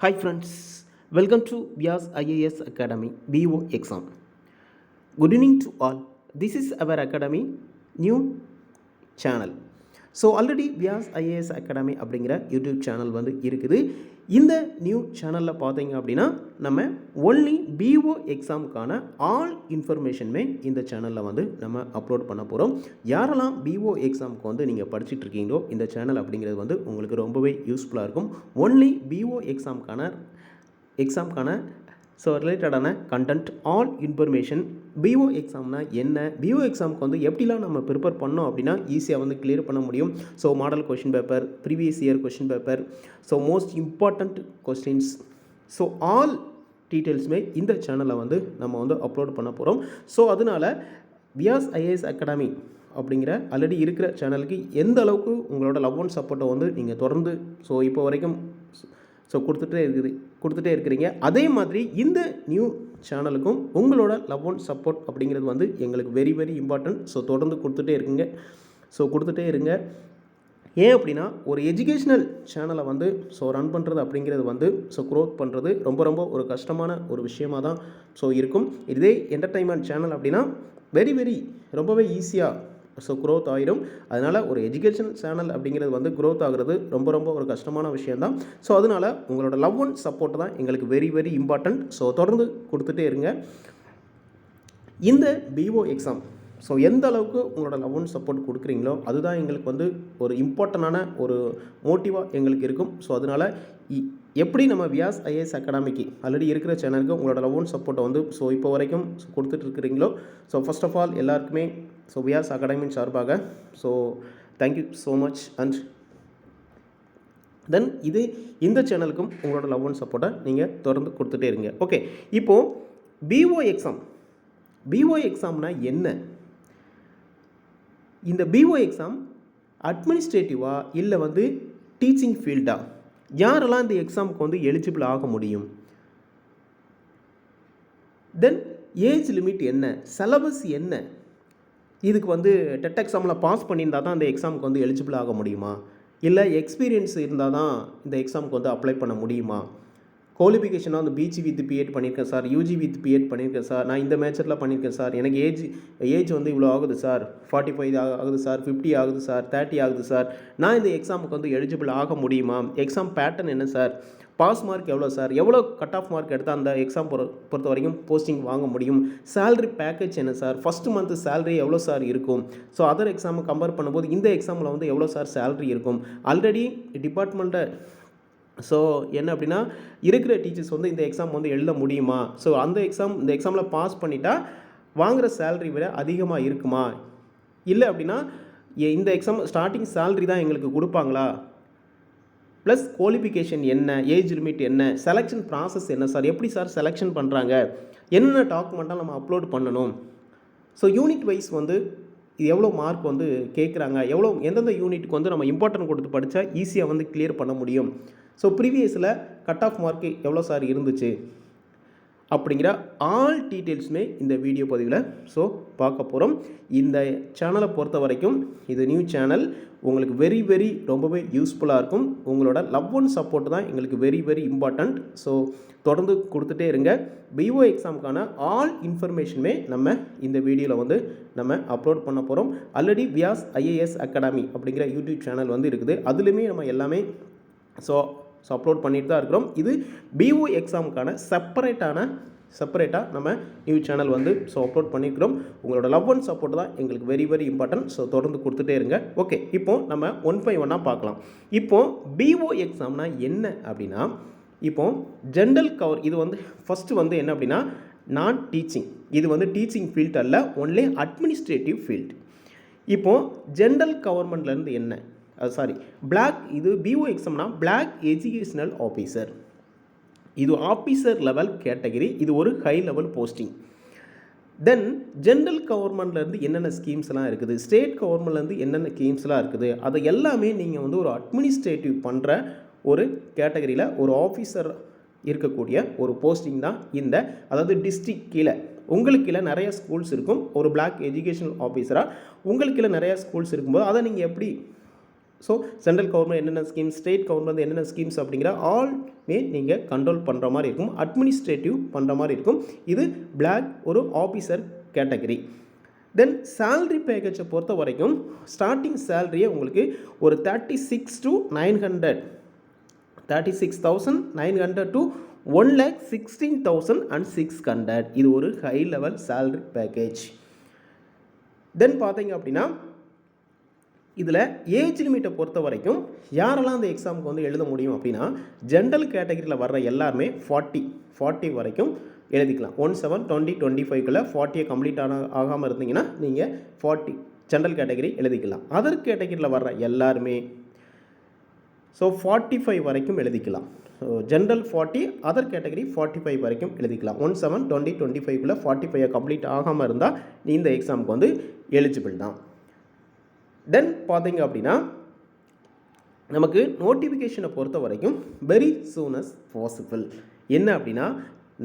Hi friends, welcome to Vyas IAS Academy BO exam. Good evening to all. This is our academy new channel. So already Vyas IAS academy அப்படிங்கிற YouTube channel வந்து இருக்குது. இந்த new சேனலில் பார்த்தீங்க அப்படின்னா நம்ம only PO எக்ஸாமுக்கான all இன்ஃபர்மேஷனுமே இந்த சேனலில் வந்து நம்ம அப்லோட் பண்ண போகிறோம். யாரெல்லாம் பிஓ எக்ஸாமுக்கு வந்து நீங்கள் படிச்சுட்டு இருக்கீங்களோ இந்த சேனல் அப்படிங்கிறது வந்து உங்களுக்கு ரொம்பவே யூஸ்ஃபுல்லாக இருக்கும். ஒன்லி பிஓ எக்ஸாமுக்கான ஸோ ரிலேட்டடான கண்டென்ட் ஆல் இன்ஃபர்மேஷன். பிஓ எக்ஸாம்னா என்ன, பிஓ எக்ஸாமுக்கு வந்து எப்படிலாம் நம்ம ப்ரிப்பேர் பண்ணோம் அப்படின்னா ஈஸியாக வந்து கிளியர் பண்ண முடியும். So model question paper, previous year question paper, so most important questions, so all டீட்டெயில்ஸுமே இந்த சேனலில் வந்து நம்ம வந்து அப்லோட் பண்ண போகிறோம். ஸோ அதனால் வியாஸ் ஐஏஎஸ் அகாடமி அப்படிங்கிற ஆல்ரெடி இருக்கிற சேனலுக்கு எந்த அளவுக்கு உங்களோட லவ் அண்ட் சப்போர்ட்டை வந்து நீங்கள் தொடர்ந்து இப்போ வரைக்கும் கொடுத்துட்டே இருக்கிறீங்க, அதே மாதிரி இந்த நியூ சேனலுக்கும் உங்களோட லவ் அண்ட் சப்போர்ட் அப்படிங்கிறது வந்து எங்களுக்கு வெரி வெரி இம்பார்ட்டன்ட். ஸோ தொடர்ந்து கொடுத்துட்டே இருங்க. ஏன் அப்படின்னா ஒரு எஜுகேஷ்னல் சேனலை வந்து ரன் பண்ணுறது அப்படிங்கிறது வந்து க்ரோத் பண்ணுறது ரொம்ப ரொம்ப ஒரு கஷ்டமான ஒரு விஷயமாக தான் இருக்கும். இதே என்டர்டைன்மெண்ட் சேனல் அப்படின்னா வெரி ரொம்பவே ஈஸியாக க்ரோத் ஆகிடும். அதனால் ஒரு எஜுகேஷன் சேனல் அப்படிங்கிறது வந்து க்ரோத் ஆகிறது ரொம்ப ரொம்ப ஒரு கஷ்டமான விஷயந்தான். ஸோ அதனால் உங்களோட லவ் அண்ட் சப்போர்ட் தான் எங்களுக்கு வெரி வெரி இம்பார்ட்டன்ட். ஸோ தொடர்ந்து கொடுத்துட்டே இருங்க. இந்த பிஓ எக்ஸாம் எந்த அளவுக்கு உங்களோட லவ் அண்ட் சப்போர்ட் கொடுக்குறீங்களோ அதுதான் எங்களுக்கு வந்து ஒரு இம்பார்ட்டண்டான ஒரு மோட்டிவாக எங்களுக்கு இருக்கும். ஸோ அதனால் எப்படி நம்ம வியாஸ் ஐஏஎஸ் அகாடமிக்கு ஆல்ரெடி இருக்கிற சேனலுக்கு உங்களோட லவ் அண்ட் சப்போர்ட்டை வந்து இப்போ வரைக்கும் கொடுத்துட்ருக்கிறீங்களோ, ஃபர்ஸ்ட் ஆஃப் ஆல் எல்லாருக்குமே வியாஸ் அகாடமியின் சார்பாக thank you so much. And then இந்த சேனலுக்கும் உங்களோட லவ் அண்ட் சப்போர்ட்டை நீங்கள் தொடர்ந்து கொடுத்துட்டே இருங்க. ஓகே, இப்போது பிஓ எக்ஸாம்னா என்ன? இந்த பிஓ எக்ஸாம் அட்மினிஸ்ட்ரேட்டிவா இல்லை வந்து டீச்சிங் ஃபீல்டா? யாரெல்லாம் இந்த எக்ஸாமுக்கு வந்து எலிஜிபிள் ஆக முடியும்? தென் ஏஜ் லிமிட் என்ன, சிலபஸ் என்ன? இதுக்கு வந்து டெட் எக்ஸாமில் பாஸ் பண்ணியிருந்தால் தான் இந்த எக்ஸாமுக்கு வந்து எலிஜிபிள் ஆக முடியுமா, இல்லை எக்ஸ்பீரியன்ஸ் இருந்தால் தான் இந்த எக்ஸாமுக்கு வந்து அப்ளை பண்ண முடியுமா? குவாலிஃபிகேஷனாக வந்து பிஜி வித் பிஎட் பண்ணியிருக்கேன் சார், யூஜி வித் பிஎட் பண்ணியிருக்கேன் சார், நான் இந்த மேட்சரில் பண்ணியிருக்கேன் சார், எனக்கு ஏஜ் வந்து இவ்வளோ ஆகுது சார், 45 ஆகுது சார், 50 ஆகுது சார், 30 ஆகுது சார், நான் இந்த எக்ஸாமுக்கு வந்து எலிஜிபிள் ஆக முடியுமா? எக்ஸாம் பேட்டர்ன் என்ன சார்? பாஸ் மார்க் எவ்வளோ சார்? எவ்வளோ கட் ஆஃப் மார்க் எடுத்தால் அந்த எக்ஸாம் பொறுத்த வரைக்கும் போஸ்டிங் வாங்க முடியும்? சேலரி பேக்கேஜ் என்ன சார்? ஃபஸ்ட்டு மந்த்து சேலரி எவ்வளோ சார் இருக்கும்? அதர் எக்ஸாமை கம்பேர் பண்ணும்போது இந்த எக்ஸாமில் வந்து எவ்வளோ சார் சேலரி இருக்கும்? ஆல்ரெடி டிபார்ட்மெண்ட்டை என்ன அப்படின்னா இருக்கிற டீச்சர்ஸ் வந்து இந்த எக்ஸாம் வந்து எழுத முடியுமா? இந்த எக்ஸாமில் பாஸ் பண்ணிட்டா வாங்குகிற சேலரி விட அதிகமாக இருக்குமா? இல்லை அப்படின்னா இந்த எக்ஸாம் ஸ்டார்டிங் சேலரி தான் எங்களுக்கு கொடுப்பாங்களா? ப்ளஸ் குவாலிஃபிகேஷன் என்ன, ஏஜ் லிமிட் என்ன, செலெக்ஷன் ப்ராசஸ் என்ன சார், எப்படி சார் செலெக்ஷன் பண்ணுறாங்க, என்னென்ன டாக்குமெண்ட்டாக நம்ம அப்லோட் பண்ணணும்? யூனிட் வைஸ் வந்து எவ்வளோ மார்க் வந்து கேட்குறாங்க, எந்தெந்த யூனிட்டுக்கு வந்து நம்ம இம்பார்ட்டன்ட் கொடுத்து படித்தா ஈஸியாக வந்து கிளியர் பண்ண முடியும்? ப்ரீவியஸில் கட் ஆஃப் மார்க்கு எவ்வளோ சார் இருந்துச்சு அப்படிங்கிற ஆல் டீட்டெயில்ஸுமே இந்த வீடியோ பதிவில் பார்க்க போகிறோம். இந்த சேனலை பொறுத்த வரைக்கும் இது நியூ சேனல், உங்களுக்கு வெரி ரொம்பவே யூஸ்ஃபுல்லாக இருக்கும். உங்களோட லவ் அண்ட் சப்போர்ட் தான் எங்களுக்கு வெரி இம்பார்ட்டண்ட். தொடர்ந்து கொடுத்துட்டே இருங்க. பிஓ எக்ஸாமுக்கான ஆல் இன்ஃபர்மேஷனுமே நம்ம இந்த வீடியோவில் வந்து நம்ம அப்லோட் பண்ண போகிறோம். ஆல்ரெடி வியாஸ் ஐஏஎஸ் அகாடமி அப்படிங்கிற யூடியூப் சேனல் வந்து இருக்குது. அதுலேயுமே நம்ம எல்லாமே அப்லோட் பண்ணிட்டு தான் இருக்கிறோம். இது பிஓ எக்ஸாமுக்கான செப்பரேட்டாக நம்ம நியூ சேனல் வந்து அப்லோட் பண்ணியிருக்கிறோம். உங்களோட லவ் அண்ட் சப்போர்ட் தான் எங்களுக்கு வெரி இம்பார்ட்டன்ட். தொடர்ந்து கொடுத்துட்டே இருங்க. ஓகே, இப்போது நம்ம 1 by 1 பார்க்கலாம். இப்போது பிஓ எக்ஸாம்னா என்ன அப்படின்னா, இப்போது ஜென்ரல் கவர், இது வந்து ஃபஸ்ட்டு வந்து என்ன அப்படின்னா நான் டீச்சிங், இது வந்து டீச்சிங் ஃபீல்ட் அல்ல, ஒன்லி அட்மினிஸ்ட்ரேட்டிவ் ஃபீல்ட். இப்போது ஜென்ரல் கவர்மெண்ட்லேருந்து என்ன இது பிஓ எக்ஸாம்னா பிளாக் எஜுகேஷனல் ஆஃபீஸர், இது ஆஃபீஸர் லெவல் கேட்டகரி, இது ஒரு ஹை லெவல் போஸ்டிங். தென் ஜென்ரல் கவர்மெண்ட்லேருந்து என்னென்ன ஸ்கீம்ஸ்லாம் இருக்குது, ஸ்டேட் கவர்மெண்ட்லேருந்து என்னென்ன ஸ்கீம்ஸ்லாம் இருக்குது, அதை எல்லாமே நீங்கள் வந்து ஒரு அட்மினிஸ்ட்ரேட்டிவ் பண்ணுற ஒரு கேட்டகரியில் ஒரு ஆஃபீஸர் இருக்கக்கூடிய ஒரு போஸ்டிங் தான் அதாவது டிஸ்ட்ரிக்ட் கீழே உங்களுக்கு கீழே நிறைய ஸ்கூல்ஸ் இருக்கும். ஒரு பிளாக் எஜுகேஷனல் ஆஃபீஸராக உங்களுக்கு கீழே நிறையா ஸ்கூல்ஸ் இருக்கும்போது அதை நீங்கள் எப்படி ஸோ சென்ட்ரல் கவர்மெண்ட் என்னென்ன ஸ்கீம்ஸ், ஸ்டேட் கவர்மெண்ட் என்னென்ன ஸ்கீம்ஸ் அப்படிங்கிற ஆல்மே நீங்கள் கண்ட்ரோல் பண்ணுற மாதிரி இருக்கும், அட்மினிஸ்ட்ரேட்டிவ் பண்ணுற மாதிரி இருக்கும். இது பிளாக் ஒரு ஆஃபீஸர் கேட்டகரி. தென் சேல்ரி பேக்கேஜை பொறுத்த வரைக்கும் ஸ்டார்டிங் சேலரியை உங்களுக்கு ஒரு 36,900 to 1,16,600. இது ஒரு ஹை லெவல் சேலரி பேக்கேஜ். தென் பார்த்தீங்க அப்படின்னா இதில் ஏஜ் லிமிட்டை பொறுத்த வரைக்கும் யாரெல்லாம் அந்த எக்ஸாமுக்கு வந்து எழுத முடியும் அப்படின்னா, ஜென்ரல் கேட்டகரியில் வர்ற எல்லாருமே 40 வரைக்கும் எழுதிக்கலாம். 17-20-25 40 கம்ப்ளீட் ஆகாமல் இருந்தீங்கன்னா நீங்கள் 40 ஜென்ரல் கேட்டகரி எழுதிக்கலாம். அதர் கேட்டகரியில் வர்ற எல்லாருமே 45 வரைக்கும் எழுதிக்கலாம். ஸோ ஜென்ரல் 40, அதர் கேட்டகரி 45 வரைக்கும் எழுதிக்கலாம். 17-20-25 45 கம்ப்ளீட் ஆகாமல் இருந்தால் இந்த எக்ஸாமுக்கு வந்து எலிஜிபிள் தான். தென் பார்த்தீங்க அப்படின்னா நமக்கு நோட்டிஃபிகேஷனை பொறுத்த வரைக்கும் வெரி சூன் அஸ் பாசிபிள். என்ன அப்படின்னா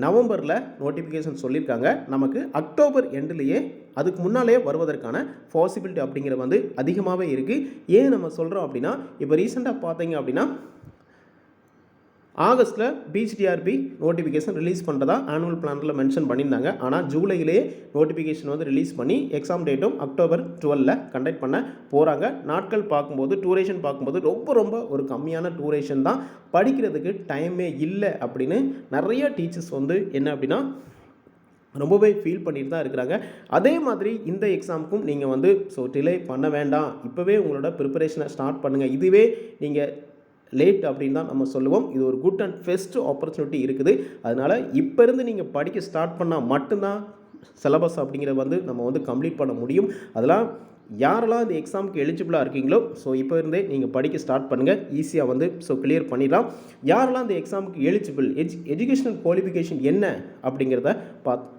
நவம்பரில் நோட்டிஃபிகேஷன் சொல்லியிருக்காங்க, நமக்கு அக்டோபர் எண்ட்லேயே அதுக்கு முன்னாலே வருவதற்கான பாசிபிலிட்டி அப்படிங்கிறது வந்து அதிகமாகவே இருக்குது. ஏன் நம்ம சொல்கிறோம் அப்படின்னா, இப்போ ரீசெண்டாக பார்த்தீங்க அப்படின்னா ஆகஸ்ட்டில் பிஹெச்டிஆர்பி நோட்டிஃபிகேஷன் ரிலீஸ் பண்ணுறதா ஆனுவல் பிளானில் மென்ஷன் பண்ணியிருந்தாங்க. ஆனால் ஜூலையிலே நோட்டிஃபிகேஷன் வந்து ரிலீஸ் பண்ணி எக்ஸாம் டேட்டும் அக்டோபர் 12 கண்டக்ட் பண்ண போகிறாங்க. நாட்கள் பார்க்கும்போது, டூரேஷன் பார்க்கும்போது ரொம்ப ஒரு கம்மியான டூரேஷன் தான், படிக்கிறதுக்கு டைமே இல்லை அப்படின்னு நிறைய டீச்சர்ஸ் வந்து என்ன அப்படின்னா ரொம்பவே ஃபீல் பண்ணிட்டு தான் இருக்கிறாங்க. அதே மாதிரி இந்த எக்ஸாமுக்கும் நீங்கள் வந்து டிலே பண்ண வேண்டாம், இப்போவே உங்களோட ப்ரிப்பரேஷனை ஸ்டார்ட் பண்ணுங்கள். இதுவே நீங்கள் லேட் அப்படின்னு தான் நம்ம சொல்லுவோம். இது ஒரு குட் அண்ட் பெஸ்ட் ஆப்பர்ச்சுனிட்டி இருக்குது. அதனால் இப்போ இருந்து நீங்கள் படிக்க ஸ்டார்ட் பண்ணால் மட்டும்தான் சிலபஸ் அப்படிங்கிறத வந்து நம்ம வந்து கம்ப்ளீட் பண்ண முடியும். அதெல்லாம் யாரெல்லாம் இந்த எக்ஸாமுக்கு எலிஜிபிளாக இருக்கீங்களோ இப்போ இருந்தே நீங்கள் படிக்க ஸ்டார்ட் பண்ணுங்கள், ஈஸியாக வந்து கிளியர் பண்ணிடலாம். யாரெல்லாம் இந்த எக்ஸாமுக்கு எலிஜிபிள், எஜுகேஷனல் குவாலிஃபிகேஷன் என்ன அப்படிங்கிறத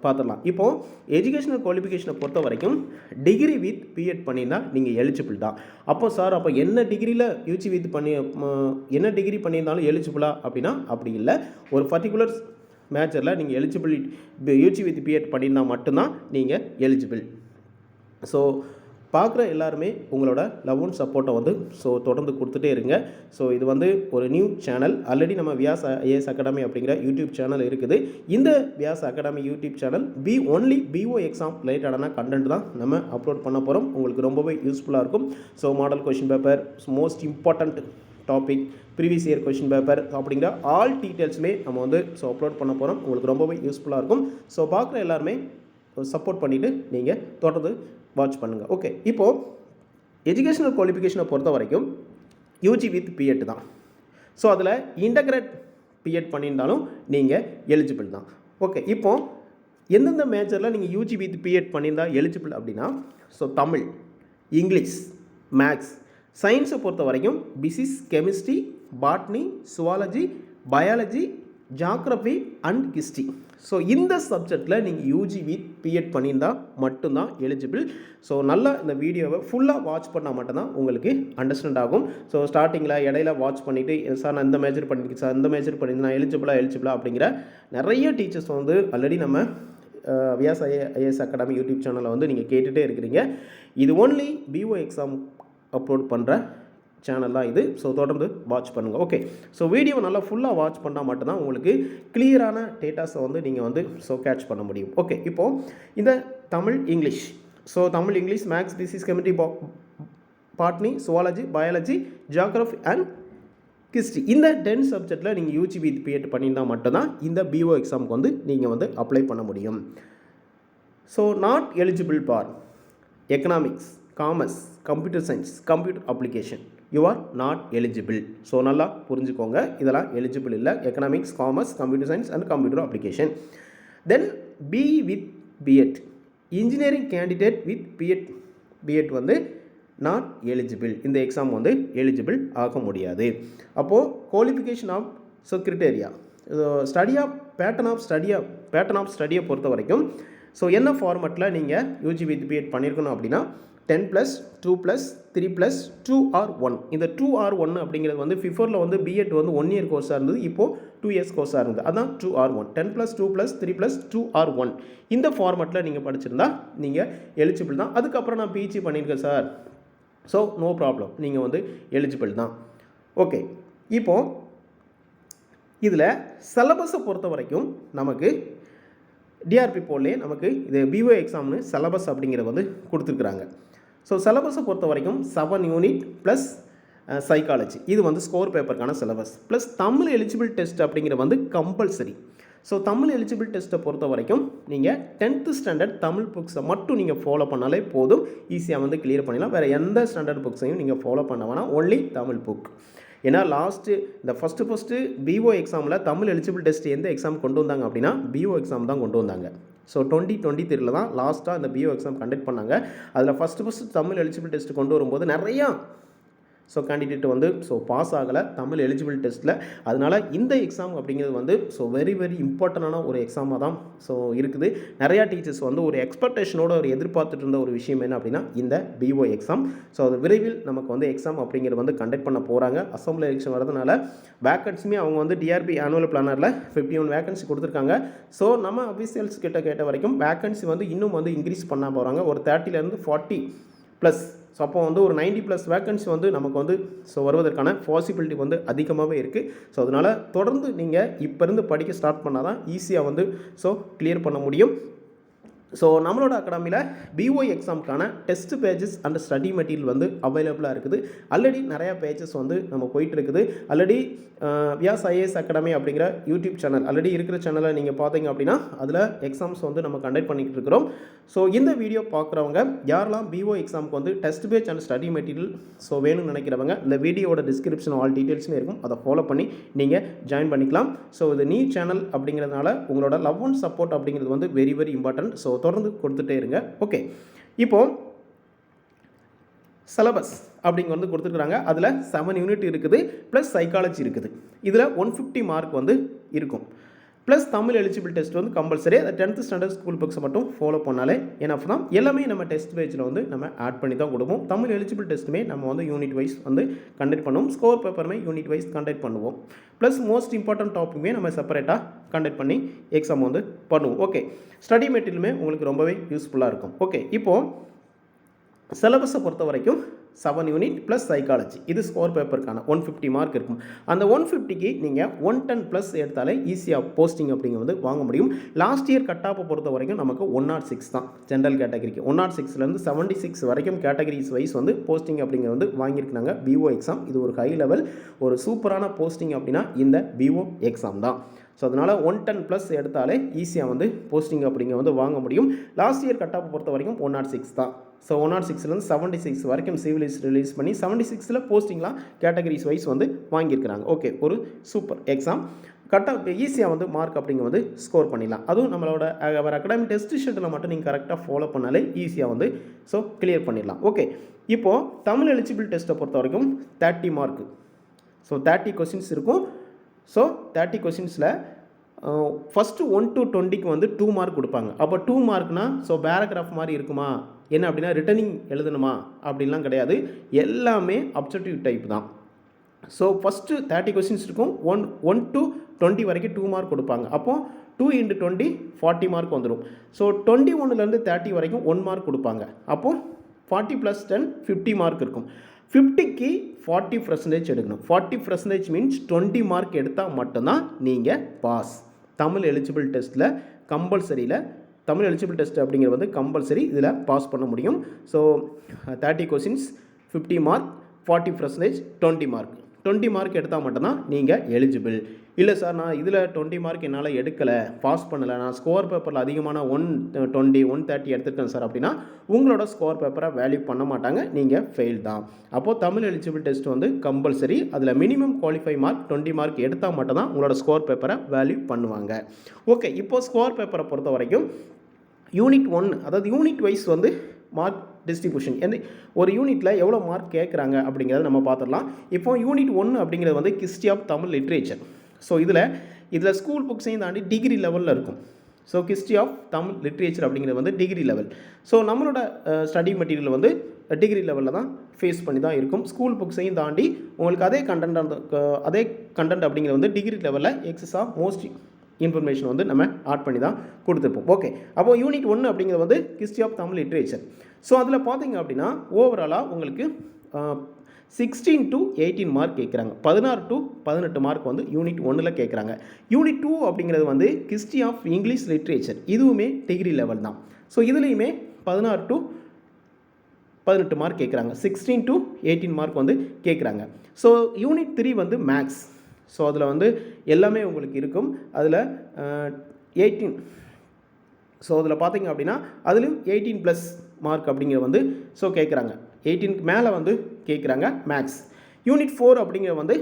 பார்த்துடலாம். இப்போது எஜுகேஷனல் குவாலிஃபிகேஷனை பொறுத்த வரைக்கும் டிகிரி வித் பிஎட் பண்ணியிருந்தால் நீங்கள் எலிஜிபிள் தான். அப்போ என்ன டிகிரியில் யூஜி வித் என்ன டிகிரி பண்ணியிருந்தாலும் எலிஜிபிளா அப்படின்னா அப்படி இல்லை. ஒரு பர்டிகுலர் மேஜரில் நீங்கள் யூஜி வித் பிஎட் பண்ணியிருந்தால் மட்டும்தான் நீங்கள் எலிஜிபிள். ஸோ பார்க்குற எல்லாருமே உங்களோட லவ் அண்ட் சப்போர்ட்டை வந்து தொடர்ந்து கொடுத்துட்டே இருங்க. இது வந்து ஒரு நியூ சேனல். ஆல்ரெடி நம்ம வியாஸ் ஐஏஎஸ் அகாடமி அப்படிங்கிற யூடியூப் சேனல் இருக்குது. இந்த Vyas academy YouTube channel only PO exam ரிலேட்டடான கண்டென்ட் தான் நம்ம அப்லோட் பண்ண போகிறோம். உங்களுக்கு ரொம்பவே யூஸ்ஃபுல்லாக இருக்கும். Model question paper, most important topic, previous year question paper அப்படிங்கிற ஆல் டீட்டெயில்ஸுமே நம்ம வந்து அப்லோட் பண்ண போகிறோம். உங்களுக்கு ரொம்பவே யூஸ்ஃபுல்லாக இருக்கும். பார்க்குற எல்லாருமே சப்போர்ட் பண்ணிவிட்டு நீங்கள் தொடர்ந்து வாட்ச் பண்ணுங்கள். ஓகே, இப்போது எஜுகேஷனல் குவாலிஃபிகேஷனை பொறுத்த வரைக்கும் யூஜி வித் பிஎட் தான். அதில் இன்டகிரேட் பிஎட் பண்ணியிருந்தாலும் நீங்கள் எலிஜிபிள் தான். ஓகே, இப்போது எந்தெந்த மேஜரில் நீங்கள் யூஜி வித் பிஎட் பண்ணியிருந்தால் எலிஜிபிள் அப்படின்னா தமிழ், இங்கிலீஷ், மேக்ஸ், சயின்ஸை பொறுத்த வரைக்கும் physics, chemistry, botany, zoology, biology, geography and history. இந்த சப்ஜெக்டில் நீங்கள் யூஜி வித் பிஎட் பண்ணியிருந்தால் மட்டும்தான் எலிஜிபிள். நல்லா இந்த வீடியோவை ஃபுல்லாக வாட்ச் பண்ணால் மட்டும்தான் உங்களுக்கு அண்டர்ஸ்டாண்ட் ஆகும். ஸ்டார்டிங்கில் இடையில வாட்ச் பண்ணிவிட்டு சார் நான் இந்த மேஜர் பண்ணியிருக்கேன் சார், இந்த மேஜர் பண்ணியிருந்தேன் எலிஜிபிளா அப்படிங்கிற நிறைய டீச்சர்ஸ் வந்து ஆல்ரெடி நம்ம வியாஸ் ஐஏஎஸ் அகாடமி யூடியூப் சேனலில் வந்து நீங்கள் கேட்டுகிட்டே இருக்கிறீங்க. இது ஒன்லி பிஓ எக்ஸாம் அப்லோட் பண்ணுற சேனல் தான் இது. தொடர்ந்து வாட்ச் பண்ணுங்கள். ஓகே, வீடியோ நல்லா ஃபுல்லாக வாட்ச் பண்ணால் மட்டும்தான் உங்களுக்கு கிளியரான டேட்டாஸை வந்து நீங்கள் வந்து கேட்ச் பண்ண முடியும். ஓகே, இப்போது இந்த Tamil, English, Tamil, English, maths, physics, chemistry, botany, zoology, biology, geography and history, இந்த 10 சப்ஜெக்டில் நீங்கள் யூஜி வித் பிஎட் பண்ணியிருந்தால் மட்டும்தான் இந்த பிஓ எக்ஸாமுக்கு வந்து நீங்கள் வந்து அப்ளை பண்ண முடியும். Not eligible for economics, commerce, computer science, computer application, you are not eligible. நல்லா புரிஞ்சுக்கோங்க, இதெல்லாம் எலிஜிபிள் இல்லை. Economics, commerce, computer science and computer application. Then B with BEd, engineering candidate with BEd வந்து நாட் எலிஜிபிள். இந்த exam வந்து eligible ஆக முடியாது. அப்போது qualification of criteria, pattern of ஸ்டடியை பொறுத்த வரைக்கும் என்ன ஃபார்மேட்டில் நீங்கள் யூஜி வித் பிஎட் பண்ணியிருக்கணும் அப்படின்னா 10+, 2+, 3+, 2R1. இந்த 2R1 அப்படிங்கிறது வந்து ஃபிஃபோரில் வந்து பிஎட் வந்து 1 இயர் கோர்ஸாக இருந்தது, இப்போது 2 இயர்ஸ் கோர்ஸாக இருந்தது. அதான் 2R1. 10+, 2+, 3+, 2R1 இந்த ஃபார்மேட்டில் நீங்கள் படிச்சிருந்தா நீங்கள் எலிஜிபிள் தான். அதுக்கப்புறம் நான் பிஜி பண்ணியிருக்கேன் சார், ஸோ நோ ப்ராப்ளம், நீங்கள் வந்து எலிஜிபிள் தான். ஓகே, இப்போது இதில் சிலபஸை பொறுத்த வரைக்கும் நமக்கு டிஆர்பி போலே நமக்கு இது பிஓ எக்ஸாம்னு சிலபஸ் அப்படிங்கிறத வந்து கொடுத்துருக்குறாங்க. ஸோ சிலபஸை பொறுத்த வரைக்கும் 7 யூனிட் ப்ளஸ் சைக்காலஜி, இது வந்து ஸ்கோர் பேப்பருக்கான syllabus. Plus Tamil eligible test அப்படிங்கிறது வந்து கம்பல்சரி. ஸோ தமிழ் எலிஜிபிள் டெஸ்ட்டை பொறுத்த வரைக்கும் நீங்கள் 10th ஸ்டாண்டர்ட் தமிழ் புக்ஸை மட்டும் நீங்கள் ஃபாலோ பண்ணாலே போதும், ஈஸியாக வந்து கிளியர் பண்ணிடலாம். வேறு எந்த ஸ்டாண்டர்ட் புக்ஸையும் நீங்கள் ஃபாலோ பண்ண வேணாம், ஒன்லி தமிழ் புக். ஏன்னா லாஸ்ட்டு இந்த ஃபஸ்ட்டு பிஓ எக்ஸாமில் தமிழ் எலிஜிபிள் டெஸ்ட் எந்த எக்ஸாம் கொண்டு வந்தாங்க அப்படின்னா பிஓ எக்ஸாம் தான் கொண்டு வந்தாங்க. ஸோ 2023 தான் லாஸ்ட்டாக இந்த பிஓ எக்ஸாம் கண்டக்ட் பண்ணாங்க. அதில் ஃபஸ்ட்டு தமிழ் எலிஜிபிள் டெஸ்ட் கொண்டு வரும்போது நிறையா கேண்டிடேட் வந்து பாஸ் ஆகலை தமிழ் எலிஜிபிள் டெஸ்ட்டில். அதனால் இந்த எக்ஸாம் அப்படிங்கிறது வந்து வெரி இம்பார்ட்டண்டான ஒரு எக்ஸாமாக தான் இருக்குது. நிறையா டீச்சர்ஸ் வந்து ஒரு எக்ஸ்பெக்டேஷனோட ஒரு எதிர்பார்த்துட்டு இருந்த ஒரு விஷயம் என்ன அப்படின்னா இந்த பிஓ எக்ஸாம். அது விரைவில் நமக்கு வந்து எக்ஸாம் அப்படிங்கிறது வந்து கண்டக்ட் பண்ண போகிறாங்க. அசம்பிளி எலெக்ஷன் வரதுனால வேக்கன்சியுமே அவங்க வந்து டிஆர்பி ஆனுவல் பிளானரில் 51 வேக்கன்சி கொடுத்துருக்காங்க. ஸோ நம்ம அஃபீஷியல்ஸ் கிட்ட கேட்ட வரைக்கும் வேக்கன்சி வந்து இன்னும் வந்து இன்க்ரீஸ் பண்ண போகிறாங்க, ஒரு 30லேருந்து 40+. ஸோ அப்போ வந்து ஒரு 90+ வேக்கன்சி வந்து நமக்கு வந்து வருவதற்கான பாசிபிலிட்டி வந்து அதிகமாகவே இருக்குது. ஸோ அதனால் தொடர்ந்து நீங்கள் இப்போ இருந்து படிக்க ஸ்டார்ட் பண்ணால் தான் ஈஸியாக வந்து கிளியர் பண்ண முடியும். ஸோ நம்மளோட அகாடமியில் பிஓ எக்ஸாமுக்கான test pages and study material வந்து அவைலபிளாக இருக்குது. ஆல்ரெடி நிறையா பேஜஸ் வந்து நம்ம போயிட்டுருக்குது. ஆல்ரெடி வியாஸ் ஐஏஎஸ் அகாடமி அப்படிங்கிற யூடியூப் சேனல் ஆல்ரெடி இருக்கிற சேனலை நீங்கள் பார்த்தீங்க அப்படின்னா அதில் எக்ஸாம்ஸ் வந்து நம்ம கண்டக்ட் பண்ணிகிட்டு இருக்கிறோம். ஸோ இந்த வீடியோ பார்க்குறவங்க யாரெல்லாம் பிஓ எக்ஸாமுக்கு வந்து test page and study material வேணும்னு நினைக்கிறவங்க இந்த வீடியோட டிஸ்கிரிப்ஷன் ஆல் டீட்டெயில்ஸுமே இருக்கும், அதை ஃபாலோ பண்ணி நீங்கள் ஜாயின் பண்ணிக்கலாம். ஸோ இது நியூ சேனல் அப்படிங்கிறதுனால உங்களோட லவ் அண்ட் சப்போர்ட் அப்படிங்கிறது வந்து வெரி இம்பார்ட்டன்ட். ஸோ தொடர்ந்து கொடுத்துட்டே இருங்க. ஓகே, இப்போது சிலபஸ் அப்படிங்க வந்து கொடுத்துருக்குறாங்க. அதில் 7 யூனிட் இருக்குது, ப்ளஸ் சைக்காலஜி இருக்குது. இதில் 150 மார்க் வந்து இருக்கும். ப்ளஸ் தமிழ் எலிஜிபிள் டெஸ்ட் வந்து கம்பல்சரி. அதை 10th ஸ்டாண்டர்ட் ஸ்கூல் புக்ஸை மட்டும் ஃபாலோ பண்ணாலே எனஃப் தான். எல்லாமே நம்ம டெஸ்ட் பேஜில் வந்து நம்ம ஆட் பண்ணி தான் கொடுப்போம். தமிழ் எலிஜிபிள் டெஸ்ட்டுமே நம்ம வந்து யூனிட் வைஸ் வந்து கண்டக்ட் பண்ணுவோம். ஸ்கோர் பேப்பருமே யூனிட் வைஸ் கண்டக்ட் பண்ணுவோம். ப்ளஸ் மோஸ்ட் இம்பார்ட்டன்ட் டாப்பிக்குமே நம்ம செப்பரேட்டாக கண்டக்ட் பண்ணி எக்ஸாம் வந்து பண்ணுவோம். ஓகே, ஸ்டடி மெட்டீரியலுமே உங்களுக்கு ரொம்பவே யூஸ்ஃபுல்லாக இருக்கும். ஓகே, இப்போது சிலபஸை பொறுத்த வரைக்கும் 7 யூனிட் ப்ளஸ் சைக்காலஜி, இது ஸ்கோர் பேப்பருக்கான 150 மார்க் இருக்கும். அந்த 150க்கு நீங்கள் 110+ எடுத்தாலே ஈஸியாக போஸ்டிங் அப்படிங்க வந்து வாங்க முடியும். லாஸ்ட் இயர் கட் ஆஃபை பொறுத்த வரைக்கும் நமக்கு 106 தான் ஜென்ரல் கேட்டகரிக்கு. 106லேருந்து 76 வரைக்கும் கேட்டகரிஸ் வைஸ் வந்து போஸ்டிங் அப்படிங்க வந்து வாங்கியிருக்காங்க பிஓ எக்ஸாம். இது ஒரு ஹை லெவல் ஒரு சூப்பரான போஸ்டிங் அப்படின்னா இந்த பிஓ எக்ஸாம் தான். ஸோ அதனால் 110+ எடுத்தாலே ஈஸியாக வந்து போஸ்டிங் அப்படிங்க வந்து வாங்க முடியும். லாஸ்ட் இயர் கட் ஆஃபை பொறுத்த வரைக்கும் 106 தான். ஸோ 106லேருந்து 76 வரைக்கும் சிவிலிஸ் ரிலீஸ் பண்ணி 76ல் போஸ்டிங்லாம் கேட்டகரிஸ் வைஸ் வந்து வாங்கியிருக்கிறாங்க. ஓகே, ஒரு சூப்பர் எக்ஸாம். கட் ஆஃப் ஈஸியாக வந்து மார்க் அப்படிங்க வந்து ஸ்கோர் பண்ணிடலாம். அதுவும் நம்மளோட அகாடமிக் டெஸ்ட் ஷெட்டில் மட்டும் நீங்கள் கரெக்டாக ஃபாலோ பண்ணாலே ஈஸியாக வந்து கிளியர் பண்ணிடலாம். ஓகே, இப்போது தமிழ் எலிஜிபிள் டெஸ்ட்டை பொறுத்த வரைக்கும் 30 மார்க்கு. 30 கொஸ்டின்ஸ் இருக்கும். 30 கொஸ்டின்ஸில் ஃபஸ்ட்டு 1 to 20க்கு வந்து 2 மார்க் கொடுப்பாங்க. அப்போ 2 மார்க்னா பேராகிராஃப் மாதிரி இருக்குமா, என்ன அப்படின்னா ரிட்டனிங் எழுதணுமா அப்படின்லாம் கிடையாது, எல்லாமே அப்ஜெக்டிவ் டைப் தான். ஃபஸ்ட்டு 30 கொஸ்டின்ஸ் இருக்கும். 1 to 20 வரைக்கும் 2 மார்க் கொடுப்பாங்க. அப்போது 2 × 20 40 மார்க் வந்துடும். 21லேருந்து 30 வரைக்கும் 1 மார்க் கொடுப்பாங்க. அப்போது 40 + 10 50 மார்க் இருக்கும். 50க்கு 40% எடுக்கணும். 40% மீன்ஸ் 20 மார்க் எடுத்தால் மட்டும்தான் நீங்கள் பாஸ். தமிழ் எலிஜிபிள் டெஸ்ட்டில் கம்பல்சரியில் தமிழ் எலிஜிபிள் டெஸ்ட் அப்படிங்கிறது வந்து கம்பல்சரி, இதில் பாஸ் பண்ண முடியும். 30 கொஸ்டின்ஸ் 50 மார்க், 40% 20 மார்க். 20 மார்க் எடுத்தால் மட்டும்தான் நீங்கள் எலிஜிபிள். இல்லை சார், நான் இதில் 20 மார்க் என்னால் எடுக்கலை, பாஸ் பண்ணலை, நான் ஸ்கோர் பேப்பரில் அதிகமான 120 130 எடுத்துருக்கேன் சார் அப்படின்னா உங்களோட ஸ்கோர் பேப்பரை வேல்யூ பண்ண மாட்டாங்க, நீங்கள் ஃபெயில் தான். அப்போது தமிழ் எலிஜிபிள் டெஸ்ட் வந்து கம்பல்சரி. அதில் மினிமம் குவாலிஃபை மார்க் 20 மார்க் எடுத்தால் மட்டும்தான் உங்களோட ஸ்கோர் பேப்பரை வேல்யூ பண்ணுவாங்க. ஓகே, இப்போது ஸ்கோர் பேப்பரை பொறுத்த வரைக்கும் யூனிட் 1, அதாவது யூனிட் வைஸ் வந்து மார்க் டிஸ்ட்ரிபியூஷன் ஒரு யூனிட்டில் எவ்வளோ மார்க் கேட்குறாங்க அப்படிங்கிறத நம்ம பார்த்துடலாம். இப்போ யூனிட் 1 அப்படிங்கிறது வந்து ஹிஸ்ட்ரி ஆஃப் தமிழ் லிட்ரேச்சர். இதில் ஸ்கூல் புக்ஸையும் தாண்டி டிகிரி லெவலில் இருக்கும். ஹிஸ்ட்ரி ஆஃப் தமிழ் லிட்ரேச்சர் அப்படிங்கிறது வந்து டிகிரி லெவல். நம்மளோட ஸ்டடி மெட்டீரியல் வந்து டிகிரி லெவலில் தான் ஃபேஸ் பண்ணி தான் இருக்கும். ஸ்கூல் புக்ஸையும் தாண்டி உங்களுக்கு அதே கண்டென்ட் அப்படிங்கிறது வந்து டிகிரி லெவலில் எக்ஸஸாக மோஸ்ட் இன்ஃபர்மேஷன் வந்து நம்ம ஆட் பண்ணி தான் கொடுத்துருப்போம். ஓகே, அப்போது யூனிட் 1 அப்படிங்கிறது வந்து ஹிஸ்ட்ரி ஆஃப் தமிழ் லிட்ரேச்சர். அதில் பார்த்தீங்க அப்படின்னா ஓவராலாக உங்களுக்கு 16 to 18 மார்க் கேட்குறாங்க. 16 to 18 மார்க் வந்து யூனிட் 1ல் கேட்குறாங்க. யூனிட் 2 அப்படிங்கிறது வந்து ஹிஸ்ட்ரி ஆஃப் இங்கிலீஷ் லிட்ரேச்சர், இதுவுமே டிகிரி லெவல் தான். ஸோ இதுலேயுமே 16 to 18 மார்க் கேட்குறாங்க. 16 to 18 மார்க் வந்து கேட்குறாங்க. ஸோ யூனிட் 3 வந்து மேக்ஸ். ஸோ அதில் வந்து எல்லாமே உங்களுக்கு இருக்கும். அதில் 18, ஸோ அதில் பார்த்தீங்க அப்படின்னா அதுலேயும் 18 ப்ளஸ் மார்க் அப்படிங்கிற வந்து ஸோ கேட்குறாங்க. 18க்கு மேலே வந்து கேட்குறாங்க மேக்ஸ். யூனிட் 4 அப்படிங்கிறது வந்து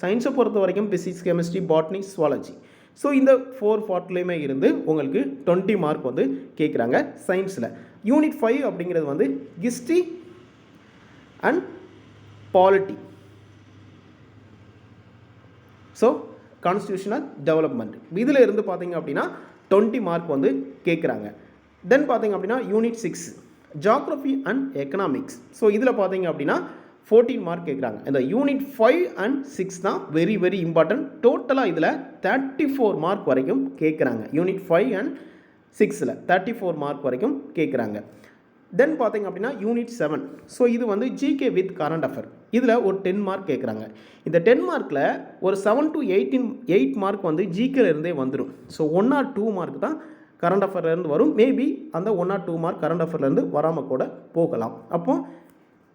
சயின்ஸை பொறுத்த வரைக்கும் physics, chemistry, botany, zoology. So இந்த 4 பார்ட்லேயுமே இருந்து உங்களுக்கு 20 மார்க் வந்து கேட்குறாங்க சயின்ஸில். யூனிட் 5 அப்படிங்கிறது வந்து history and polity. So constitutional development இதில் இருந்து பார்த்தீங்க அப்படின்னா 20 மார்க் வந்து கேட்குறாங்க. தென் பார்த்தீங்க அப்படின்னா unit 6 geography and economics. So இதில் பார்த்தீங்க அப்படின்னா 14 மார்க் கேட்குறாங்க. இந்த யூனிட் 5 and 6 தான் வெரி வெரி இம்பார்ட்டன்ட். டோட்டலாக இதில் 34 மார்க் வரைக்கும் கேட்குறாங்க. யூனிட் 5 and 6ல் 34 மார்க் வரைக்கும் கேட்குறாங்க. தென் பார்த்தீங்க அப்படின்னா யூனிட் 7. ஸோ இது வந்து ஜிகே வித் கரண்ட் அஃபேர். இதில் ஒரு 10 மார்க் கேட்குறாங்க. இந்த 10 மார்க்கில் ஒரு 7 to 8 மார்க் வந்து ஜிகேலேருந்தே வந்துடும். ஸோ 1 or 2 மார்க் தான் கரண்ட் அஃபேர்லேருந்து வரும். மேபி அந்த 1 or 2 மார்க் கரண்ட் அஃபேர்லேருந்து வராமல் கூட போகலாம். அப்போது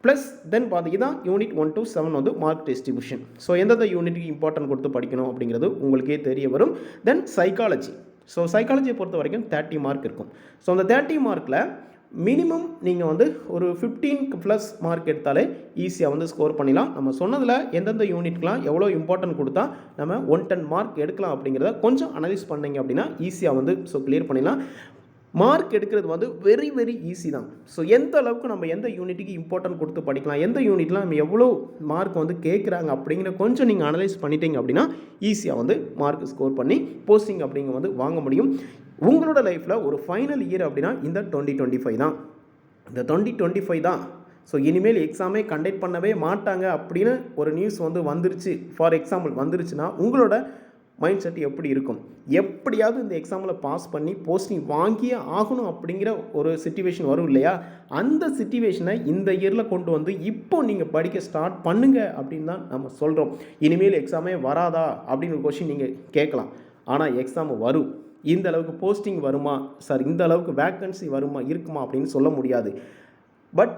ப்ளஸ் தென் பார்த்தீங்கன்னா யூனிட் 1 to 7 வந்து மார்க் டிஸ்ட்ரிபியூஷன். ஸோ எந்தெந்த யூனிட்டுக்கு இம்பார்ட்டன்ட் கொடுத்து படிக்கணும் அப்படிங்கிறது உங்களுக்கே தெரிய வரும். தென் சைக்காலஜி. ஸோ சைக்காலஜியை பொறுத்த வரைக்கும் 30 மார்க் இருக்கும். ஸோ அந்த 30 மார்க்கில் மினிமம் நீங்கள் வந்து ஒரு 15 ப்ளஸ் மார்க் எடுத்தாலே ஈஸியாக வந்து ஸ்கோர் பண்ணிடலாம். நம்ம சொன்னதில் எந்தெந்த யூனிட்க்கெலாம் எவ்வளோ இம்பார்ட்டன்ட் கொடுத்தா நம்ம 110 மார்க் எடுக்கலாம் அப்படிங்கிறத கொஞ்சம் அனலைஸ் பண்ணிங்க அப்படின்னா ஈஸியாக வந்து ஸோ கிளியர் பண்ணிடலாம். மார்க் எடுக்கிறது வந்து வெரி வெரி ஈஸி தான். ஸோ எந்த அளவுக்கு நம்ம எந்த யூனிட்டுக்கு இம்பார்ட்டன்ட் கொடுத்து படிக்கலாம், எந்த யூனிட்லாம் நம்ம எவ்வளோ மார்க் வந்து கேட்குறாங்க அப்படிங்கிற கொஞ்சம் நீங்கள் அனலைஸ் பண்ணிட்டீங்க அப்படின்னா ஈஸியாக வந்து மார்க் ஸ்கோர் பண்ணி போஸ்டிங் அப்படிங்க வந்து வாங்க முடியும். உங்களோட லைஃப்பில் ஒரு ஃபைனல் இயர் அப்படின்னா இந்த 2025 தான். இந்த 2025 தான். ஸோ இனிமேல் எக்ஸாமே கண்டக்ட் பண்ணவே மாட்டாங்க அப்படின்னு ஒரு நியூஸ் வந்து வந்துருச்சு, ஃபார் எக்ஸாம்பிள் வந்துருச்சுன்னா உங்களோட மைண்ட் செட் எப்படி இருக்கும்? எப்படியாவது இந்த எக்ஸாமில் பாஸ் பண்ணி போஸ்டிங் வாங்கியே ஆகணும் அப்படிங்கிற ஒரு சிச்சுவேஷன் வரும் இல்லையா? அந்த சிச்சுவேஷனை இந்த இயரில் கொண்டு வந்து இப்போ நீங்கள் படிக்க ஸ்டார்ட் பண்ணுங்க அப்படின்னு தான் நம்ம சொல்கிறோம். இனிமேல் எக்ஸாமே வராதா அப்படின்னு ஒரு கொஸ்டின் நீங்கள் கேட்கலாம். ஆனால் எக்ஸாம் வரும். இந்த அளவுக்கு போஸ்டிங் வருமா சார், இந்த அளவுக்கு வேக்கன்சி வருமா இருக்குமா அப்படின்னு சொல்ல முடியாது. பட்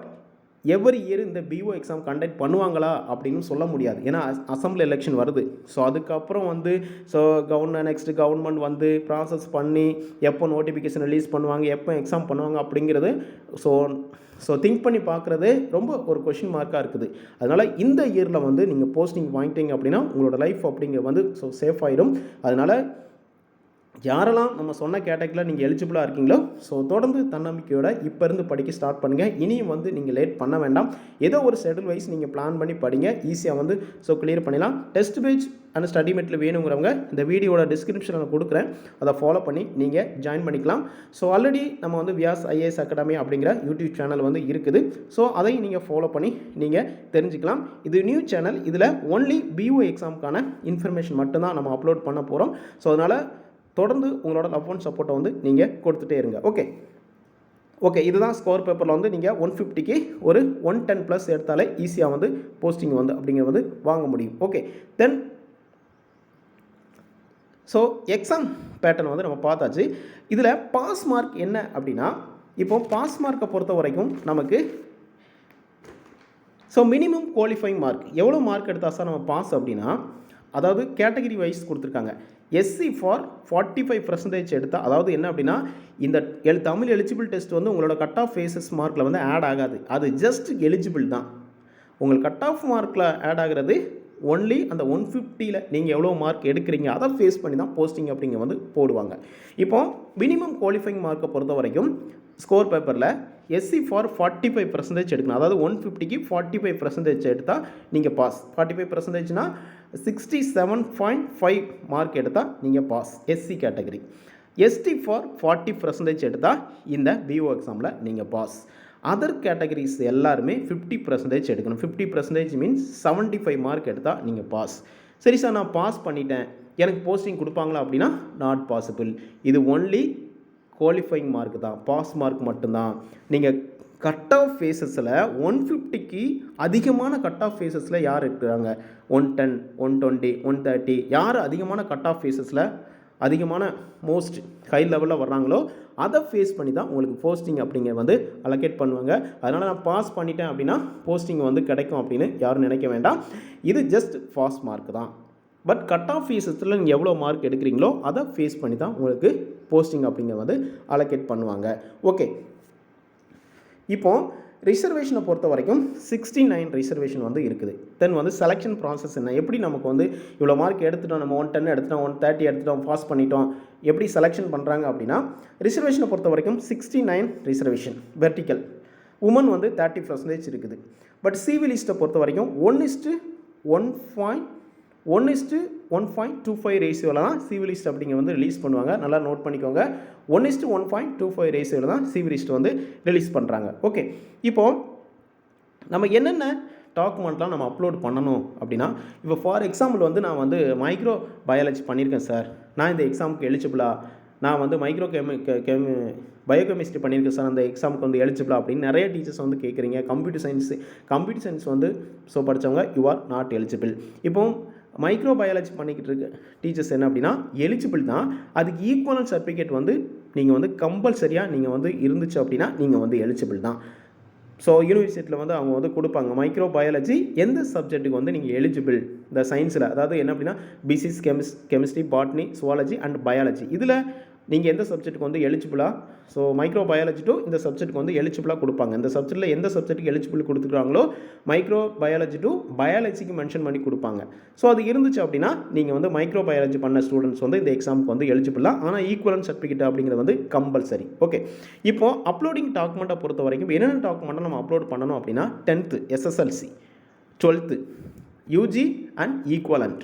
எவ்ரி இயர் இந்த பிஓ எக்ஸாம் கண்டக்ட் பண்ணுவாங்களா அப்படின்னு சொல்ல முடியாது. ஏன்னா அசம்பிளி எலெக்ஷன் வருது. ஸோ அதுக்கப்புறம் வந்து நெக்ஸ்ட் கவர்மெண்ட் வந்து ப்ராசஸ் பண்ணி எப்போ நோட்டிஃபிகேஷன் ரிலீஸ் பண்ணுவாங்க, எப்போ எக்ஸாம் பண்ணுவாங்க அப்படிங்கிறது ஸோ திங்க் பண்ணி பார்க்குறது ரொம்ப ஒரு கொஷின் மார்க்காக இருக்குது. அதனால் இந்த இயரில் வந்து நீங்கள் போஸ்டிங் வாங்கிட்டீங்க அப்படின்னா உங்களோட லைஃப் அப்படிங்கிற வந்து ஸோ சேஃப் ஆகிடும். அதனால் யாரெல்லாம் நம்ம சொன்ன கேட்டகரியில் நீங்கள் எலிஜிபிளாக இருக்கீங்களோ ஸோ தொடர்ந்து தன்னம்பிக்கையோட இப்போ இருந்து படிக்க ஸ்டார்ட் பண்ணுங்கள். இனியும் வந்து நீங்கள் லேட் பண்ண வேண்டாம். ஏதோ ஒரு ஷெட்யூல் வைஸ் நீங்கள் பிளான் பண்ணி படிங்க. ஈஸியாக வந்து ஸோ கிளியர் பண்ணிடலாம். டெஸ்ட் பேஜ் அண்ட் ஸ்டடி மெட்டில் வேணுங்கிறவங்க இந்த வீடியோட டிஸ்கிரிப்ஷனில் கொடுக்குறேன், அதை ஃபாலோ பண்ணி நீங்கள் ஜாயின் பண்ணிக்கலாம். ஸோ ஆல்ரெடி நம்ம வந்து வியாஸ் ஐஏஎஸ் அகாடமி அப்படிங்கிற யூடியூப் சேனல் வந்து இருக்குது. ஸோ அதையும் நீங்கள் ஃபாலோ பண்ணி நீங்கள் தெரிஞ்சுக்கலாம். இது நியூ சேனல். இதில் ஒன்லி பிஓ எக்ஸாமுக்கான இன்ஃபர்மேஷன் மட்டும்தான் நம்ம அப்லோட் பண்ண போகிறோம். ஸோ அதனால் தொடர்ந்து உங்களோட லவ் அண்ட் சப்போர்ட்டை வந்து நீங்கள் கொடுத்துட்டே இருங்க. ஓகே இதுதான் ஸ்கோர் பேப்பரில் வந்து நீங்கள் 150க்கு ஒரு 110 ப்ளஸ் எடுத்தாலே ஈஸியாக வந்து போஸ்டிங் வந்து அப்படிங்கிறது வந்து வாங்க முடியும். Okay then so exam pattern வந்து நம்ம பார்த்தாச்சு. இதில் பாஸ் மார்க் என்ன அப்படின்னா, இப்போ பாஸ் மார்க்கை பொறுத்த வரைக்கும் நமக்கு ஸோ மினிமம் குவாலிஃபைங் மார்க் எவ்வளோ மார்க் எடுத்தால் சார் நம்ம பாஸ் அப்படின்னா, அதாவது கேட்டகரி வைஸ் கொடுத்துருக்காங்க. எஸ்சி ஃபார் 45% எடுத்தால், அதாவது என்ன அப்படின்னா இந்த தமிழ் எலிஜிபிள் டெஸ்ட் வந்து உங்களோட கட் ஆஃப் ஃபேஸஸ் மார்க்கில் வந்து ஆட் ஆகாது. அது ஜஸ்ட் எலிஜிபிள் தான். உங்களுக்கு கட் ஆஃப் மார்க்கில் ஆட் ஆகிறது ஒன்லி அந்த 150ல் நீங்கள் எவ்வளோ மார்க் எடுக்கிறீங்க அதை ஃபேஸ் பண்ணி தான் போஸ்டிங் அப்படிங்க வந்து போடுவாங்க. இப்போ மினிமம் குவாலிஃபைங் மார்க்கை பொறுத்த வரைக்கும் ஸ்கோர் பேப்பரில் எஸ்சி ஃபார் 45% எடுக்கணும். அதாவது 150க்கு 45% எடுத்தால் நீங்கள் பாஸ். 45%னா 67.5 மார்க் எடுத்தால் நீங்கள் pass SC category. ST for 40% எடுத்தால் இந்த பிஓ எக்ஸாமில் நீங்கள் பாஸ். அதர் கேட்டகரிஸ் எல்லாருமே 50% எடுக்கணும். 50% மீன்ஸ் 75 மார்க் எடுத்தால் நீங்கள் பாஸ். சரி சார் நான் பாஸ் பண்ணிட்டேன், எனக்கு போஸ்டிங் கொடுப்பாங்களா அப்படின்னா நாட் பாசிபிள். இது ஒன்லி குவாலிஃபைங் மார்க் தான், பாஸ் மார்க் மட்டும்தான். நீங்கள் கட் ஆஃப் ஃபேஸஸில் 150க்கு அதிகமான கட் ஆஃப் ஃபேஸஸில் யார் இருக்கிறாங்க? 110, 120, 130 யார் அதிகமான கட் ஆஃப் ஃபேஸஸில் அதிகமான மோஸ்ட் ஹை லெவலில் வர்றாங்களோ அதை ஃபேஸ் பண்ணி தான் உங்களுக்கு போஸ்டிங் அப்படிங்கிற வந்து அலோகேட் பண்ணுவாங்க. அதனால் நான் பாஸ் பண்ணிட்டேன் அப்படின்னா போஸ்டிங் வந்து கிடைக்கும் அப்படின்னு யாரும் நினைக்க வேண்டாம். இது ஜஸ்ட் பாஸ் மார்க் தான். பட் கட் ஆஃப் ஃபேஸஸில் நீங்கள் எவ்வளோ மார்க் எடுக்கிறீங்களோ அதை ஃபேஸ் பண்ணி தான் உங்களுக்கு போஸ்டிங் அப்படிங்கிறத வந்து அலோகேட் பண்ணுவாங்க. ஓகே, இப்போது ரிசர்வேஷனை பொறுத்த வரைக்கும் 69 ரிசர்வேஷன் வந்து இருக்குது. தென் வந்து செலெக்ஷன் ப்ராசஸ் என்ன, எப்படி நமக்கு வந்து இவ்வளோ மார்க் எடுத்துட்டோம், நம்ம 110 எடுத்துட்டோம், 130 எடுத்துட்டோம், பாஸ் பண்ணிட்டோம், எப்படி செலெக்ஷன் பண்ணுறாங்க அப்படின்னா, ரிசர்வேஷனை பொறுத்த வரைக்கும் 69 ரிசர்வேஷன் வெர்டிக்கல், உமன் வந்து 30% இருக்குது. பட் சிவி லிஸ்ட்டை பொறுத்த வரைக்கும் 1:1.25 ரேஷியோவில் தான் சிவி லிஸ்ட் அப்படிங்க வந்து ரிலீஸ் பண்ணுவாங்க. நல்லா நோட் பண்ணிக்கோங்க. 1:1.25 ரேஷியோவில் தான் சிவி லிஸ்ட் வந்து ரிலீஸ் பண்ணுறாங்க. ஓகே, இப்போது நம்ம என்னென்ன டாக்குமெண்ட்லாம் நம்ம அப்லோட் பண்ணணும் அப்படின்னா, இப்போ ஃபார் எக்ஸாம்பிள் வந்து நான் வந்து மைக்ரோ பயாலஜி பண்ணியிருக்கேன் சார், நான் இந்த எக்ஸாமுக்கு எலிஜிபிளா, நான் வந்து பயோகெமிஸ்ட்ரி பண்ணியிருக்கேன் சார், அந்த எக்ஸாமுக்கு வந்து எலிஜிபிளா அப்படின்னு நிறைய டீச்சர்ஸ் வந்து கேட்குறீங்க. கம்ப்யூட்டர் சயின்ஸ் வந்து ஸோ படித்தவங்க யூ ஆர் நாட் எலிஜிபிள். இப்போ மைக்ரோ பயாலஜி பண்ணிக்கிட்டு இருக்க டீச்சர்ஸ் என்ன அப்படின்னா எலிஜிபிள் தான். அதுக்கு ஈக்குவலன்ட் சர்டிஃபிகேட் வந்து நீங்கள் வந்து கம்பல்சரியாக நீங்கள் வந்து இருந்துச்சு அப்படின்னா நீங்கள் வந்து எலிஜிபிள் தான். ஸோ யூனிவர்சிட்டியில் வந்து அவங்க வந்து கொடுப்பாங்க மைக்ரோ பயாலஜி எந்த சப்ஜெக்ட்டுக்கு வந்து நீங்கள் எலிஜிபிள் இந்த சயின்ஸில், அதாவது என்ன அப்படின்னா physics, chemistry, botany, zoology and biology, இதில் நீங்கள் எந்த சப்ஜெக்ட்டுக்கு வந்து எலிஜிபிளாக, ஸோ மைக்ரோ பயாலஜி டு இந்த சப்ஜெக்ட்டுக்கு வந்து எலிஜிபிளாக கொடுப்பாங்க. இந்த சப்ஜெக்ட்டில் எந்த சப்ஜெக்ட்டுக்கு எலிஜிபிள் கொடுத்துருக்காங்களோ மைக்ரோ பயாலஜி டு பயாலஜிக்கு மென்ஷன் பண்ணி கொடுப்பாங்க. ஸோ அது இருந்துச்சு அப்படின்னா நீங்கள் வந்து மைக்ரோ பயாலஜி பண்ண ஸ்டூடெண்ட்ஸ் வந்து இந்த எக்ஸாமுக்கு வந்து எலிஜிபிளாக, ஆனால் ஈக்குவலன்ட் சர்டிஃபிகேட் அப்படிங்கிறது வந்து கம்பல்சரி. ஓகே, இப்போது அப்லோடிங் டாக்குமெண்ட்டை பொறுத்த வரைக்கும் என்னென்ன டாக்குமெண்ட்டை நம்ம அப்லோட் பண்ணணும் அப்படின்னா 10th SSLC, 12th UG and equivalent,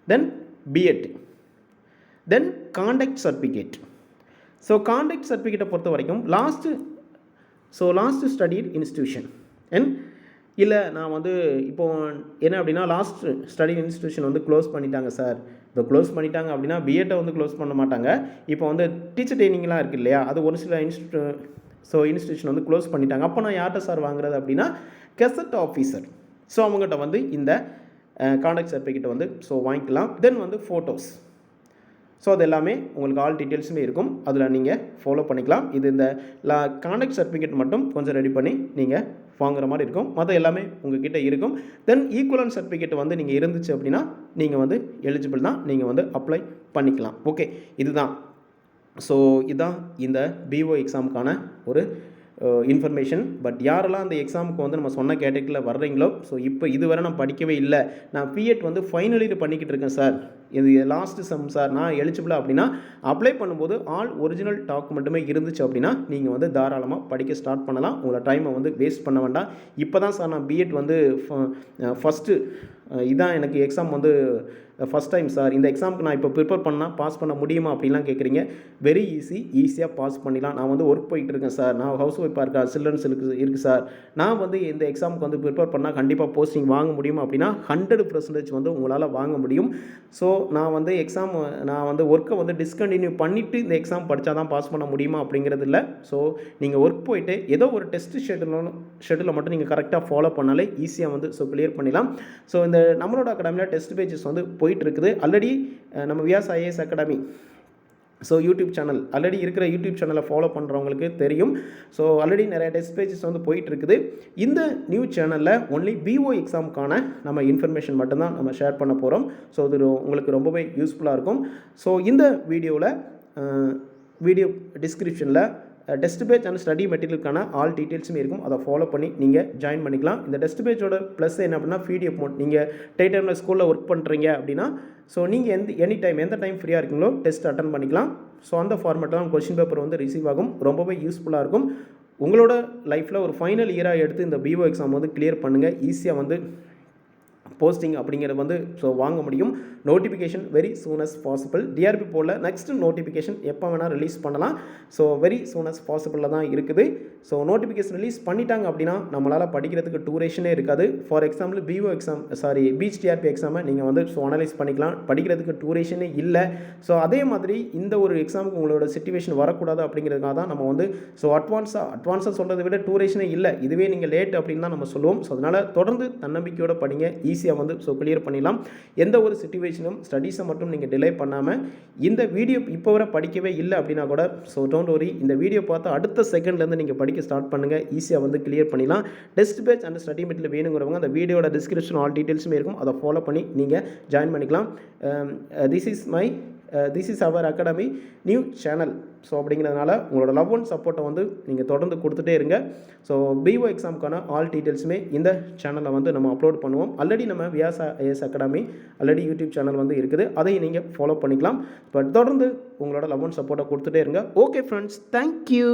then B.Ed, then contact certificate. So contact சர்டிஃபிகேட்டை பொறுத்த வரைக்கும் லாஸ்ட் ஸ்டடிட் இன்ஸ்டியூஷன் அண்ட் இல்லை நான் வந்து இப்போது என்ன அப்படின்னா லாஸ்ட் ஸ்டடி இன்ஸ்டியூஷன் வந்து க்ளோஸ் பண்ணிட்டாங்க சார், இப்போ க்ளோஸ் பண்ணிட்டாங்க அப்படின்னா B.Ed வந்து க்ளோஸ் பண்ண மாட்டாங்க. இப்போ வந்து டீச்சர் ட்ரைனிங்லாம் இருக்குது இல்லையா, அது ஒரு சில இன்ஸ்டியூஷன் வந்து க்ளோஸ் பண்ணிட்டாங்க. அப்போ நான் யார்கிட்ட சார் வாங்குறது அப்படின்னா கெசட் ஆஃபீஸர். ஸோ அவங்ககிட்ட வந்து இந்த காண்டக்ட் சர்டிஃபிகேட்டை வந்து ஸோ வாங்கிக்கலாம். தென் வந்து ஃபோட்டோஸ், ஸோ அது எல்லாமே உங்களுக்கு ஆல் டீட்டெயில்ஸுமே இருக்கும், அதில் நீங்கள் ஃபாலோ பண்ணிக்கலாம். இது இந்த காண்டக்ட் சர்டிஃபிகேட் மட்டும் கொஞ்சம் ரெடி பண்ணி நீங்கள் வாங்குற மாதிரி இருக்கும், மற்ற எல்லாமே உங்ககிட்ட இருக்கும். தென் ஈக்குவலன்ட் சர்டிஃபிகேட் வந்து நீங்கள் இருந்துச்சு அப்படின்னா நீங்கள் வந்து எலிஜிபிள் தான், நீங்கள் வந்து அப்ளை பண்ணிக்கலாம். ஓகே, இதுதான். ஸோ இதுதான் இந்த BO எக்ஸாமுக்கான ஒரு இன்ஃபர்மேஷன். பட் யாரெல்லாம் அந்த எக்ஸாமுக்கு வந்து நம்ம சொன்ன கேட்டகரியில் வர்றீங்களோ, ஸோ இப்போ இதுவரை நான் படிக்கவே இல்லை, நான் B.Ed வந்து ஃபைனல் இயர் பண்ணிக்கிட்டு இருக்கேன் சார், இது லாஸ்ட்டு செம் சார், நான் எலிஜிபிளா அப்படின்னா அப்ளை பண்ணும்போது ஆல் ஒரிஜினல் டாக்குமெண்ட்டுமே இருந்துச்சு அப்படின்னா நீங்கள் வந்து தாராளமாக படிக்க ஸ்டார்ட் பண்ணலாம். உங்களோட டைமை வந்து வேஸ்ட் பண்ண வேண்டாம். இப்போ தான் சார் நான் B.Ed வந்து ஃபஸ்ட்டு இதான் எனக்கு எக்ஸாம் வந்து ஃபஸ்ட் டைம் சார், இந்த எக்ஸாமுக்கு நான் இப்போ ப்ரிப்பேர் பண்ணால் பாஸ் பண்ண முடியுமா அப்படின்லாம் கேட்குறீங்க. வெரி ஈஸியாக பாஸ் பண்ணிடலாம். நான் வந்து ஒர்க் போயிட்டு இருக்கேன் சார், நான் ஹவுஸ் ஒய்ஃபாக இருக்கா, சில்ட்ரன்ஸ் இருக்குது சார், நான் வந்து இந்த எக்ஸாமுக்கு வந்து ப்ரிப்பேர் பண்ணால் கண்டிப்பாக போஸ்டிங் வாங்க முடியுமா அப்படின்னா 100% வந்து உங்களால் வாங்க முடியும். ஸோ நான் வந்து ஒர்க்கை வந்து டிஸ்கண்டினியூ பண்ணிவிட்டு இந்த எக்ஸாம் படித்தா தான் பாஸ் பண்ண முடியுமா அப்படிங்கிறது இல்லை. ஸோ நீங்கள் ஒர்க் போயிட்டு ஏதோ ஒரு டெஸ்ட் ஷெட்யூலை மட்டும் நீங்கள் கரெக்டாக ஃபாலோ பண்ணாலே ஈஸியாக வந்து ஸோ கிளியர் பண்ணிடலாம். ஸோ இந்த நம்மளோட அகாடமியில் டெஸ்ட் பேஜஸ் வந்து போயிட்டு இருக்குது. ஆல்ரெடி நம்ம Vyas IAS academy so YouTube channel already இருக்கிற யூடியூப் சேனலை ஃபாலோ பண்ணுறவங்களுக்கு தெரியும். ஸோ ஆல்ரெடி நிறைய டெஸ்ட் பேஜஸ் வந்து போயிட்டு இருக்குது. இந்த நியூ சேனலில் ஒன்லி BO எக்ஸாமுக்கான நம்ம இன்ஃபர்மேஷன் மட்டும்தான் நம்ம ஷேர் பண்ண போகிறோம். ஸோ இது உங்களுக்கு ரொம்பவே யூஸ்ஃபுல்லாக இருக்கும். ஸோ இந்த வீடியோ டிஸ்கிரிப்ஷனில் டெஸ்ட் பேஜ் அண்ட் ஸ்டடி மெட்டீரியலுக்கான ஆல் டீட்டெயில்ஸுமே இருக்கும், அதை ஃபாலோ பண்ணி நீங்கள் ஜாயின் பண்ணிக்கலாம். இந்த டெஸ்ட் பேஜோட ப்ளஸ் என்ன அப்படின்னா PDF மோட், நீங்கள் டைமில் ஸ்கூலில் ஒர்க் பண்ணுறீங்க அப்படின்னா ஸோ நீங்கள் எந்த டைம் ஃப்ரீயாக இருக்கீங்களோ டெஸ்ட் அட்டன் பண்ணிக்கலாம். ஸோ அந்த ஃபார்மேட்டில் தான் கொஷின் பேப்பர் வந்து ரிசீவ் ஆகும். ரொம்பவே யூஸ்ஃபுல்லாக இருக்கும். உங்களோட லைஃப்பில் ஒரு ஃபைனல் இயராக எடுத்து இந்த BO எக்ஸாம் வந்து கிளியர் பண்ணுங்கள். ஈஸியாக வந்து போஸ்டிங் அப்படிங்கிறது வந்து ஸோ வாங்க முடியும். Notification very soon as possible. TRB போர்டில் நெக்ஸ்ட் நோட்டிஃபிகேஷன் எப்போ வேணால் ரிலீஸ் பண்ணலாம். ஸோ வெரி சூன் அஸ் பாசிபிளில் தான் இருக்குது. ஸோ நோட்டிஃபிகேஷன் ரிலீஸ் பண்ணிட்டாங்க அப்படின்னா நம்மளால் படிக்கிறதுக்கு டூரேஷனே இருக்காது. ஃபார் எக்ஸாம்பிள் பீச் டிஆர்பி எக்ஸாமை நீங்கள் வந்து ஸோ அனலைஸ் பண்ணிக்கலாம். படிக்கிறதுக்கு டூரேஷனே இல்லை. ஸோ அதே மாதிரி இந்த ஒரு எக்ஸாமுக்கு உங்களோட சிச்சுவேஷன் வரக்கூடாது அப்படிங்கிறதுக்காக தான் நம்ம வந்து ஸோ அட்வான்ஸாக சொல்கிறத விட டூரேஷனே இல்லை, இதுவே நீங்கள் லேட் அப்படின்னு தான் நம்ம சொல்லுவோம். ஸோ அதனால் தொடர்ந்து தன்னம்பிக்கையோடு படிங்க, ஈஸியாக வந்து ஸோ கிளியர் பண்ணிடலாம். எந்த ஒரு சிச்சுவேஷனும் ஸ்டடீஸை மட்டும் நீங்கள் டிலே பண்ணாமல் இந்த வீடியோ இப்போ வரை படிக்கவே இல்லை அப்படின்னா கூட ஸோ டோன்ட் வரி, இந்த வீடியோ பார்த்து அடுத்த செகண்ட்லேருந்து நீங்கள் படிக்க ஸ்டார்ட் பண்ணுங்கள், ஈஸியாக வந்து கிளியர் பண்ணிடலாம். Test batch and study material வேணுங்கிறவங்க அந்த வீடியோட டிஸ்கிரிப்ஷன் ஆல் டீட்டெயில்ஸுமே இருக்கும், அதை ஃபாலோ பண்ணி நீங்கள் ஜாயின் பண்ணிக்கலாம். This is our academy new channel. So அப்படிங்கிறதுனால உங்களோட லவ் அண்ட் சப்போர்ட்டை வந்து நீங்கள் தொடர்ந்து கொடுத்துட்டே இருங்க. ஸோ பிஓ எக்ஸாமுக்கான ஆல் டீட்டெயில்ஸுமே இந்த சேனலில் வந்து நம்ம அப்லோட் பண்ணுவோம். ஆல்ரெடி நம்ம Vyas IAS academy already YouTube channel வந்து இருக்குது, அதை நீங்கள் ஃபாலோ பண்ணிக்கலாம். பட் தொடர்ந்து உங்களோட லவ் அண்ட் சப்போர்ட்டை கொடுத்துட்டே இருங்க. Okay friends, thank you.